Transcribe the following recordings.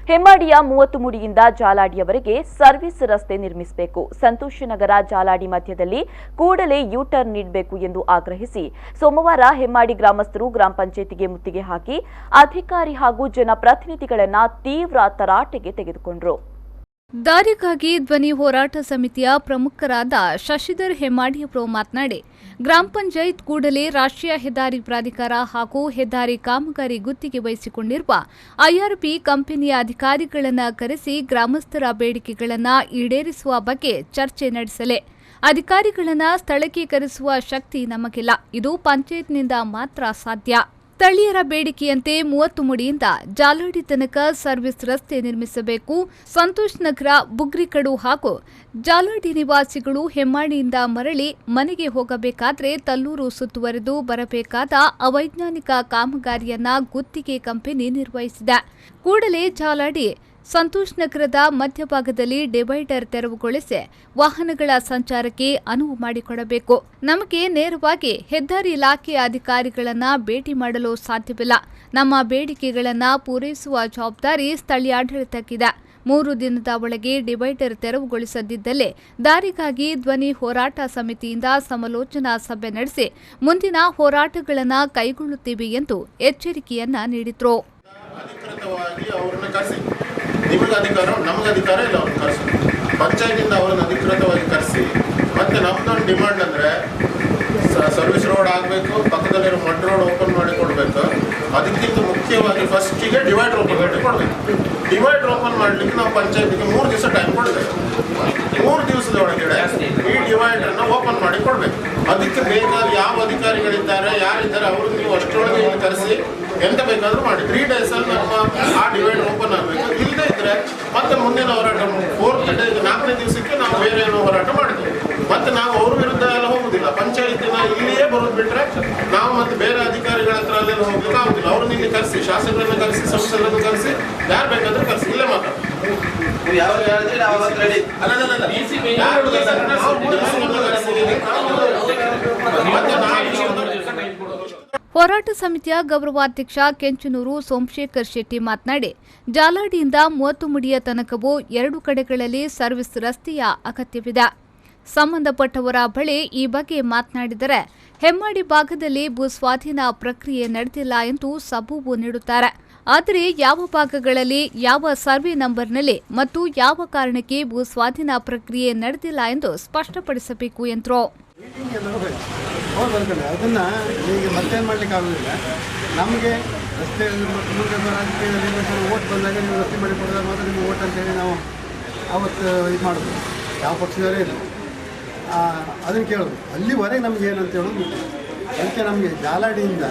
ಹೆಮ್ಮಾಡಿಯ 30 ಮುಡಿಯಿಂದ ಜಾಲಾಡಿಯವರೆಗೆ service ರಸ್ತೆ ನಿರ್ಮಿಸಬೇಕು. ಸಂತೋಷ್ ನಗರ ಜಾಲಾಡಿ ಮಧ್ಯದಲ್ಲಿ ಕೂಡಲೇ ಯೂ-ಟರ್ನ್ ನೀಡಬೇಕು ಎಂದು ಆಗ್ರಹಿಸಿ ಸೋಮವಾರ ಹೆಮ್ಮಾಡಿ ಗ್ರಾಮಸ್ಥರು ಗ್ರಾಮ ಪಂಚಾಯತಿಗೆ ಮುತ್ತಿಗೆ ಹಾಕಿ ಅಧಿಕಾರಿ ಹಾಗೂ ಜನಪ್ರತಿನಿಧಿಗಳನ್ನು ತೀವ್ರ ತರಾಟೆಗೆ ತೆಗೆದುಕೊಂಡರು. ದಾರಿಗಾಗಿ ಧ್ವನಿ ಹೋರಾಟ ಸಮಿತಿಯ ಪ್ರಮುಖರಾದ ಶಶಿಧರ್ ಹೆಮ್ಮಾಡಿಯವರು ಮಾತನಾಡಿ, ಗ್ರಾಮ ಪಂಚಾಯತ್ ಕೂಡಲೇ ರಾಷ್ಟ್ರೀಯ ಹೆದ್ದಾರಿ ಪ್ರಾಧಿಕಾರ ಹಾಗೂ ಹೆದ್ದಾರಿ ಕಾಮಗಾರಿ ಗುತ್ತಿಗೆ ವಹಿಸಿಕೊಂಡಿರುವ ಐಆರ್ಪಿ ಕಂಪನಿಯ ಅಧಿಕಾರಿಗಳನ್ನು ಕರೆಸಿ ಗ್ರಾಮಸ್ಥರ ಬೇಡಿಕೆಗಳನ್ನು ಈಡೇರಿಸುವ ಬಗ್ಗೆ ಚರ್ಚೆ ನಡೆಸಲಿ. ಅಧಿಕಾರಿಗಳನ್ನು ಸ್ಥಳಕ್ಕೆ ಕರೆಸುವ ಶಕ್ತಿ ನಮಗಿಲ್ಲ. ಇದು ಪಂಚಾಯತ್ನಿಂದ ಮಾತ್ರ ಸಾಧ್ಯ. ಸ್ಥಳೀಯರ ಬೇಡಿಕೆಯಂತೆ 30 ಮುಡಿಯಿಂದ ಜಾಲಾಡಿ ತನಕ ಸರ್ವಿಸ್ ರಸ್ತೆ ನಿರ್ಮಿಸಬೇಕು. ಸಂತೋಷ್ ನಗರ, ಬುಗ್ರಿಕಡು ಹಾಗೂ ಜಾಲಾಡಿ ನಿವಾಸಿಗಳು ಹೆಮ್ಮಾಡಿಯಿಂದ ಮರಳಿ ಮನೆಗೆ ಹೋಗಬೇಕಾದ್ರೆ ತಲ್ಲೂರು ಸುತ್ತುವರೆದು ಬರಬೇಕಾದ ಅವೈಜ್ಞಾನಿಕ ಕಾಮಗಾರಿಯನ್ನ ಗುತ್ತಿಗೆ ಕಂಪನಿ ನಿರ್ವಹಿಸಿದೆ. ಕೂಡಲೇ ಜಾಲಾಡಿ ಸಂತೋಷ್ ನಗರದ ಮಧ್ಯಭಾಗದಲ್ಲಿ ಡಿವೈಡರ್ ತೆರವುಗೊಳಿಸಿ ವಾಹನಗಳ ಸಂಚಾರಕ್ಕೆ ಅನುವು ಮಾಡಿಕೊಡಬೇಕು. ನಮಗೆ ನೇರವಾಗಿ ಹೆದ್ದಾರಿ ಇಲಾಖೆಯ ಅಧಿಕಾರಿಗಳನ್ನ ಭೇಟಿ ಮಾಡಲು ಸಾಧ್ಯವಿಲ್ಲ. ನಮ್ಮ ಬೇಡಿಕೆಗಳನ್ನು ಪೂರೈಸುವ ಜವಾಬ್ದಾರಿ ಸ್ಥಳೀಯಾಡಳಿತಕ್ಕಿದೆ. 3 ದಿನದ ಒಳಗೆ ಡಿವೈಡರ್ ತೆರವುಗೊಳಿಸದಿದ್ದಲ್ಲಿ ದಾರಿಗಾಗಿ ಧ್ವನಿ ಹೋರಾಟ ಸಮಿತಿಯಿಂದ ಸಮಾಲೋಚನಾ ಸಭೆ ನಡೆಸಿ ಮುಂದಿನ ಹೋರಾಟಗಳನ್ನು ಕೈಗೊಳ್ಳುತ್ತೇವೆ ಎಂದು ಎಚ್ಚರಿಕೆಯನ್ನ ನೀಡಿದರು. ನಿಮಗೆ ಅಧಿಕಾರ, ನಮಗೆ ಅಧಿಕಾರ ಇಲ್ಲ. ಅವ್ರನ್ನ ಕರೆಸಿ ಪಂಚಾಯತಿಂದ ಅವ್ರನ್ನ ಅಧಿಕೃತವಾಗಿ ಕರೆಸಿ. ಮತ್ತು ನಮ್ದೊಂದು ಡಿಮಾಂಡ್ ಅಂದರೆ ಸರ್ವಿಸ್ ರೋಡ್ ಆಗಬೇಕು, ಪಕ್ಕದಲ್ಲಿರೋ ಮಡ್ ರೋಡ್ ಓಪನ್ ಮಾಡಿ ಕೊಡಬೇಕು. ಅದಕ್ಕಿಂತ ಮುಖ್ಯವಾಗಿ ಫಸ್ಟಿಗೆ ಡಿವೈಡರ್ ಓಪನ್ ಮಾಡಿ ಕೊಡಬೇಕು. ಡಿವೈಡರ್ ಓಪನ್ ಮಾಡಲಿಕ್ಕೆ ನಾವು ಪಂಚಾಯತಿಗೆ 3 ದಿವಸ ಟೈಮ್ ಕೊಡಬೇಕು. 3 ದಿವಸದ ಒಳಗಡೆ ಈ ಡಿವೈಡರ್ನ ಓಪನ್ ಮಾಡಿ ಕೊಡಬೇಕು. ಅದಕ್ಕೆ ಬೇಕಾದ ಯಾವ ಅಧಿಕಾರಿಗಳಿದ್ದಾರೆ, ಯಾರಿದ್ದಾರೆ ಅವರು ನೀವು ಅಷ್ಟರೊಳಗೆ ಕರೆಸಿ ಎಂತ ಬೇಕಾದರೂ ಮಾಡಿ 3 ಡೇಸಲ್ಲಿ ನಮ್ಮ ಆ ಡಿವೈಡರ್ ಓಪನ್ ಆಗಬೇಕು. ಇಲ್ಲದೇ ಇದ್ದರೆ ಮತ್ತೆ ಮುಂದಿನ ಹೋರಾಟ 4th ಡೇ 4ನೇ ದಿವಸಕ್ಕೆ ನಾವು ಬೇರೆ ಏನೋ ಹೋರಾಟ ಮಾಡಿದ್ವಿ. ಮತ್ತೆ ನಾವು ಅವ್ರ ವಿರುದ್ಧ ಎಲ್ಲ ಹೋಗುದಿಲ್ಲ. ಪಂಚಾಯತಿನ ಇಲ್ಲಿಯೇ ಬರೋದು ಬಿಟ್ಟರೆ ನಾವು ಮತ್ತೆ ಬೇರೆ ಅಧಿಕಾರಿಗಳ ಹತ್ರ ಅಲ್ಲೆಲ್ಲ ಹೋಗ್ಲಿಕ್ಕೆ ಆಗುದಿಲ್ಲ. ಅವ್ರನ್ನ ಇಲ್ಲಿ ಕರೆಸಿ, ಶಾಸಕರನ್ನ ಕರೆಸಿ, ಸಂಸದರನ್ನು ಕರೆಸಿ, ಯಾರು ಬೇಕಾದ್ರೆ ಕರೆಸಿ, ಇಲ್ಲೇ ಮಾತಾಡ. ಹೋರಾಟ ಸಮಿತಿಯ ಗೌರವಾಧ್ಯಕ್ಷ ಕೆಂಚನೂರು ಸೋಮಶೇಖರ್ ಶೆಟ್ಟಿ ಮಾತನಾಡಿ, ಜಾಲಾಡಿಯಿಂದ 30 ಮುಡಿಯ ತನಕವೂ 2 ಕಡೆಗಳಲ್ಲಿ ಸರ್ವಿಸ್ ರಸ್ತೆಯ ಅಗತ್ಯವಿದೆ. ಸಂಬಂಧಪಟ್ಟವರ ಬಳಿ ಈ ಬಗ್ಗೆ ಮಾತನಾಡಿದರೆ ಹೆಮ್ಮಾಡಿ ಭಾಗದಲ್ಲಿ ಭೂಸ್ವಾಧೀನ ಪ್ರಕ್ರಿಯೆ ನಡೆದಿಲ್ಲ ಎಂದು ಸಬೂಬು ನೀಡುತ್ತಾರೆ. ಆದರೆ ಯಾವ ಭಾಗಗಳಲ್ಲಿ ಯಾವ ಸರ್ವೆ ನಂಬರ್ನಲ್ಲಿ ಮತ್ತು ಯಾವ ಕಾರಣಕ್ಕೆ ಭೂಸ್ವಾಧೀನ ಪ್ರಕ್ರಿಯೆ ನಡೆದಿಲ್ಲ ಎಂದು ಸ್ಪಷ್ಟಪಡಿಸಬೇಕು ಎಂದರು. ಅದನ್ನು ಈಗ ಮತ್ತೇನು ಮಾಡಲಿಕ್ಕೆ ಆಗೋದಿಲ್ಲ. ನಮಗೆ ರಸ್ತೆ ಓಟ್ ಬಂದಾಗ ನೀವು ರಸ್ತೆ ಮಾಡಿ ಕೊಡೋದಾಗ ಮಾತ್ರ ನಿಮ್ಗೆ ಓಟ್ ಅಂತೇಳಿ ನಾವು ಅವತ್ತು ಇದು ಮಾಡೋದು. ಯಾವ ಪಕ್ಷದವರೇ ಇಲ್ಲ, ಅದನ್ನು ಕೇಳೋದು. ಅಲ್ಲಿವರೆಗೆ ನಮ್ಗೆ ಏನಂತ ಹೇಳೋದು ಬಿಟ್ಟು. ಅದಕ್ಕೆ ನಮಗೆ ಜಾಲಾಡಿಯಿಂದ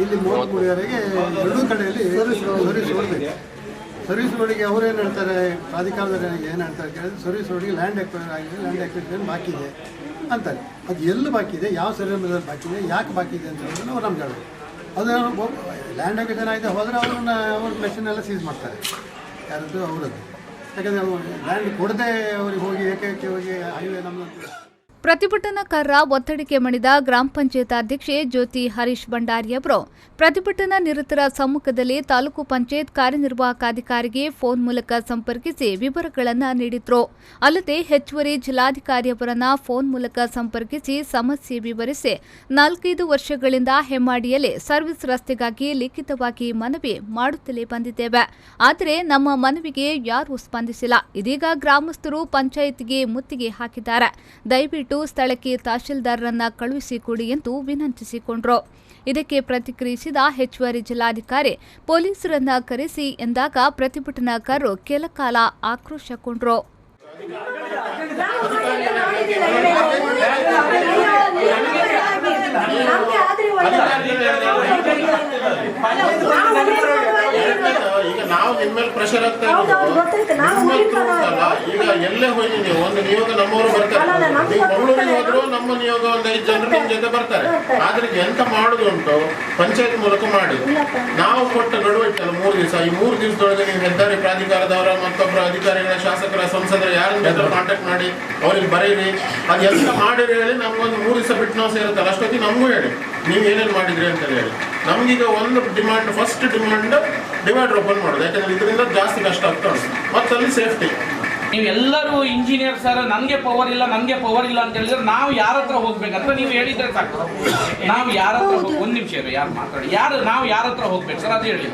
ಇಲ್ಲಿ 30 ಮುಡಿಯವರೆಗೆ 2 ಕಡೆಯಲ್ಲಿ ಸರ್ವಿಸ್ ರೋಡ್ಬೇಕು. ಸರ್ವಿಸ್ ರೋಡಿಗೆ ಅವ್ರು ಏನು ಹೇಳ್ತಾರೆ, ಪ್ರಾಧಿಕಾರದವ್ರು ಏನು ಹೇಳ್ತಾರೆ ಕೇಳಿದ್ರೆ ಸರ್ವಿಸ್ ರೋಡಿಗೆ ಲ್ಯಾಂಡ್ ಎಕ್ವಿಷನ್ ಬಾಕಿ ಇದೆ ಅಂತಾರೆ. ಅದು ಎಲ್ಲಿ ಬಾಕಿ ಇದೆ, ಯಾವ ಸರ್ವೆ ಬಾಕಿ ಇದೆ, ಯಾಕೆ ಬಾಕಿ ಇದೆ ಅಂತ ಹೇಳಿದ್ರೆ ಅವ್ರು ನಮ್ಗೆ ಹೇಳೋದು. ಅದು ಲ್ಯಾಂಡ್ ಎಕ್ವಿಷನ್ ಆಗಿದೆ ಹೋದರೆ ಅವ್ರ ಮೆಷಿನ್ ಎಲ್ಲ ಸೀಸ್ ಮಾಡ್ತಾರೆ. ಯಾರದ್ದು ಅವರದ್ದು. ಯಾಕಂದರೆ ಲ್ಯಾಂಡ್ ಕೊಡದೆ ಅವ್ರಿಗೆ ಹೋಗಿ ಏಕೈಕೆ ಹೋಗಿ ಹೈವೇ ನಮ್ಮದು. ಪ್ರತಿಭಟನಾಕಾರರ ಒತ್ತಡಕ್ಕೆ ಮಣಿದ ಗ್ರಾಮ ಪಂಚಾಯತ್ ಅಧ್ಯಕ್ಷೆ ಜ್ಯೋತಿ ಹರೀಶ್ ಭಂಡಾರಿಯವರು ಪ್ರತಿಭಟನಾ ನಿರತರ ಸಮ್ಮುಖದಲ್ಲಿ ತಾಲೂಕು ಪಂಚಾಯತ್ ಕಾರ್ಯನಿರ್ವಾಹಕಾಧಿಕಾರಿಗೆ ಫೋನ್ ಮೂಲಕ ಸಂಪರ್ಕಿಸಿ ವಿವರಗಳನ್ನು ನೀಡಿದ್ರು. ಅಲ್ಲದೆ ಹೆಚ್ಚುವರಿ ಜಿಲ್ಲಾಧಿಕಾರಿಯವರನ್ನ ಫೋನ್ ಮೂಲಕ ಸಂಪರ್ಕಿಸಿ ಸಮಸ್ಯೆ ವಿವರಿಸಿ 4-5 ವರ್ಷಗಳಿಂದ ಹೆಮ್ಮಾಡಿಯಲ್ಲಿ ಸರ್ವಿಸ್ ರಸ್ತೆಗಾಗಿ ಲಿಖಿತವಾಗಿ ಮನವಿ ಮಾಡುತ್ತಲೇ ಬಂದಿದ್ದೇವೆ. ಆದರೆ ನಮ್ಮ ಮನವಿಗೆ ಯಾರೂ ಸ್ಪಂದಿಸಿಲ್ಲ. ಇದೀಗ ಗ್ರಾಮಸ್ಥರು ಪಂಚಾಯತ್ಗೆ ಮುತ್ತಿಗೆ ಹಾಕಿದ್ದಾರೆ. ದಯವಿಟ್ಟು ಸ್ಥಳಕ್ಕೆ ತಹಶೀಲ್ದಾರರನ್ನ ಕಳುಹಿಸಿಕೊಡಿ ಎಂದು ವಿನಂತಿಸಿಕೊಂಡರು. ಇದಕ್ಕೆ ಪ್ರತಿಕ್ರಿಯಿಸಿದ ಹೆಚ್ಚುವರಿ ಜಿಲ್ಲಾಧಿಕಾರಿ ಪೊಲೀಸರನ್ನ ಕರೆಸಿ ಎಂದಾಗ ಪ್ರತಿಭಟನಾಕಾರರು ಕೆಲ ಕಾಲ ಆಕ್ರೋಶಗೊಂಡರು. ಈಗ ನಾವು ನಿಮ್ಮ ಮೇಲೆ ಪ್ರೆಷರ್ ಆಗ್ತಾ ಈಗ ಎಲ್ಲೇ ಹೋಗಿ ನೀವು ಒಂದು ನಿಯೋಗ ನಮ್ಮವರು ಬರ್ತಾರೆ. ನೀವು ಮಂಗಳೂರಿಗೆ ಹೋದ್ರು ನಮ್ಮ ನಿಯೋಗ ಒಂದು 5 ಜನರು ನಿಮ್ಮ ಜೊತೆ ಬರ್ತಾರೆ. ಆದ್ರೆ ಎಂತ ಮಾಡುದು ಉಂಟು ಪಂಚಾಯತ್ ಮೂಲಕ ಮಾಡಿ. ನಾವು ಕೊಟ್ಟ ಗಡುವು ಇತ್ತಲ್ಲ 3 ದಿವಸ. ಈ 3 ದಿವಸದೊಳಗೆ ನೀವು ಹೆದ್ದಾರಿ ಪ್ರಾಧಿಕಾರದವರ ಮತ್ತೊಬ್ಬರ ಅಧಿಕಾರಿಗಳ, ಶಾಸಕರ, ಸಂಸದರ ಯಾರನ್ನ ಕಾಂಟ್ಯಾಕ್ಟ್ ಮಾಡಿ ಅವ್ರಿಗೆ ಬರೀರಿ. ಅದು ಎಲ್ಲ ಮಾಡಿರಿ ಹೇಳಿ ನಮ್ಗೊಂದು 3 ದಿವಸ ಬಿಟ್ಟು ನಾವು ಸೇರುತ್ತಲ್ಲ ಅಷ್ಟೊತ್ತಿಗೆ ನಮಗೂ ಹೇಳಿ ನೀವು ಏನೇನು ಮಾಡಿದ್ರಿ ಅಂತ ಹೇಳಿ. ನಮಗೀಗ ಒಂದು demand, first demand divider open ಮಾಡೋದು, ಯಾಕಂದ್ರೆ ಇದರಿಂದ ಜಾಸ್ತಿ ಕಷ್ಟ ಆಗ್ತಾ ಉಂಟು. ಮತ್ತು ಅಲ್ಲಿ ಸೇಫ್ಟಿ. ನೀವೆಲ್ಲರೂ ಇಂಜಿನಿಯರ್ ಸರ್, ನನಗೆ ಪವರ್ ಇಲ್ಲ ಅಂತ ಹೇಳಿದ್ರೆ ನಾವು ಯಾರ ಹತ್ರ ಹೋಗ್ಬೇಕಂತ ನೀವು ಹೇಳಿದ್ರೆ ಸಾಕು. ನಾವು ಯಾರ ಹತ್ರ ಒಂದು ನಿಮಿಷ ಯಾರು ಮಾತಾಡಿ, ನಾವು ಯಾರ ಹತ್ರ ಹೋಗ್ಬೇಕು ಸರ್ ಅದು ಹೇಳಿ.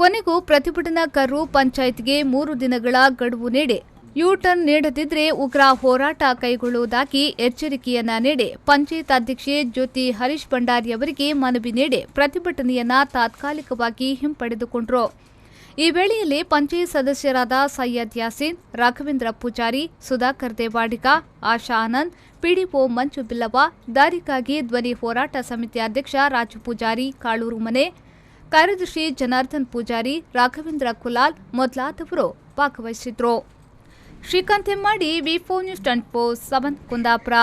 ಕೊನೆಗೂ ಪ್ರತಿಭಟನಾಕಾರರು ಪಂಚಾಯತ್ಗೆ 3 ದಿನಗಳ ಗಡುವು ನೀಡಿ ಯೂಟರ್ನ್ ನೀಡದಿದ್ರೆ ಉಗ್ರ ಹೋರಾಟ ಕೈಗೊಳ್ಳುವುದಾಗಿ ಎಚ್ಚರಿಕೆಯನ್ನ ನೀಡಿ ಪಂಚಾಯತ್ ಅಧ್ಯಕ್ಷೆ ಜ್ಯೋತಿ ಹರೀಶ್ ಭಂಡಾರಿ ಅವರಿಗೆ ಮನವಿ ನೀಡಿ ಪ್ರತಿಭಟನೆಯನ್ನ ತಾತ್ಕಾಲಿಕವಾಗಿ ಹಿಂಪಡೆದುಕೊಂಡರು. ಈ ವೇಳೆಯಲ್ಲಿ ಪಂಚಾಯತ್ ಸದಸ್ಯರಾದ ಸೈಯದ್ ಯಾಸೀನ್, ರಾಘವೇಂದ್ರ ಪೂಜಾರಿ, ಸುಧಾಕರ್ ದೇವಾಡಿಗ, ಆಶಾ ಆನಂದ್, ಪಿಡಿಒ ಮಂಜು ಬಿಲ್ಲವ, ದಾರಿಗಾಗಿ ಧ್ವನಿ ಹೋರಾಟ ಸಮಿತಿ ಅಧ್ಯಕ್ಷ ರಾಜು ಪೂಜಾರಿ ಕಾಳೂರು ಮನೆ, ಕಾರ್ಯದರ್ಶಿ ಜನಾರ್ದನ್ ಪೂಜಾರಿ, ರಾಘವೇಂದ್ರ ಕುಲಾಲ್ ಮೊದಲಾದವರು ಭಾಗವಹಿಸಿದ್ರು. ಶ್ರೀಕಾಂತ್ ಹೆಮ್ಮಾಡಿ, ವಿ4 ನ್ಯೂಸ್ 24/7 ಕುಂದಾಪುರ.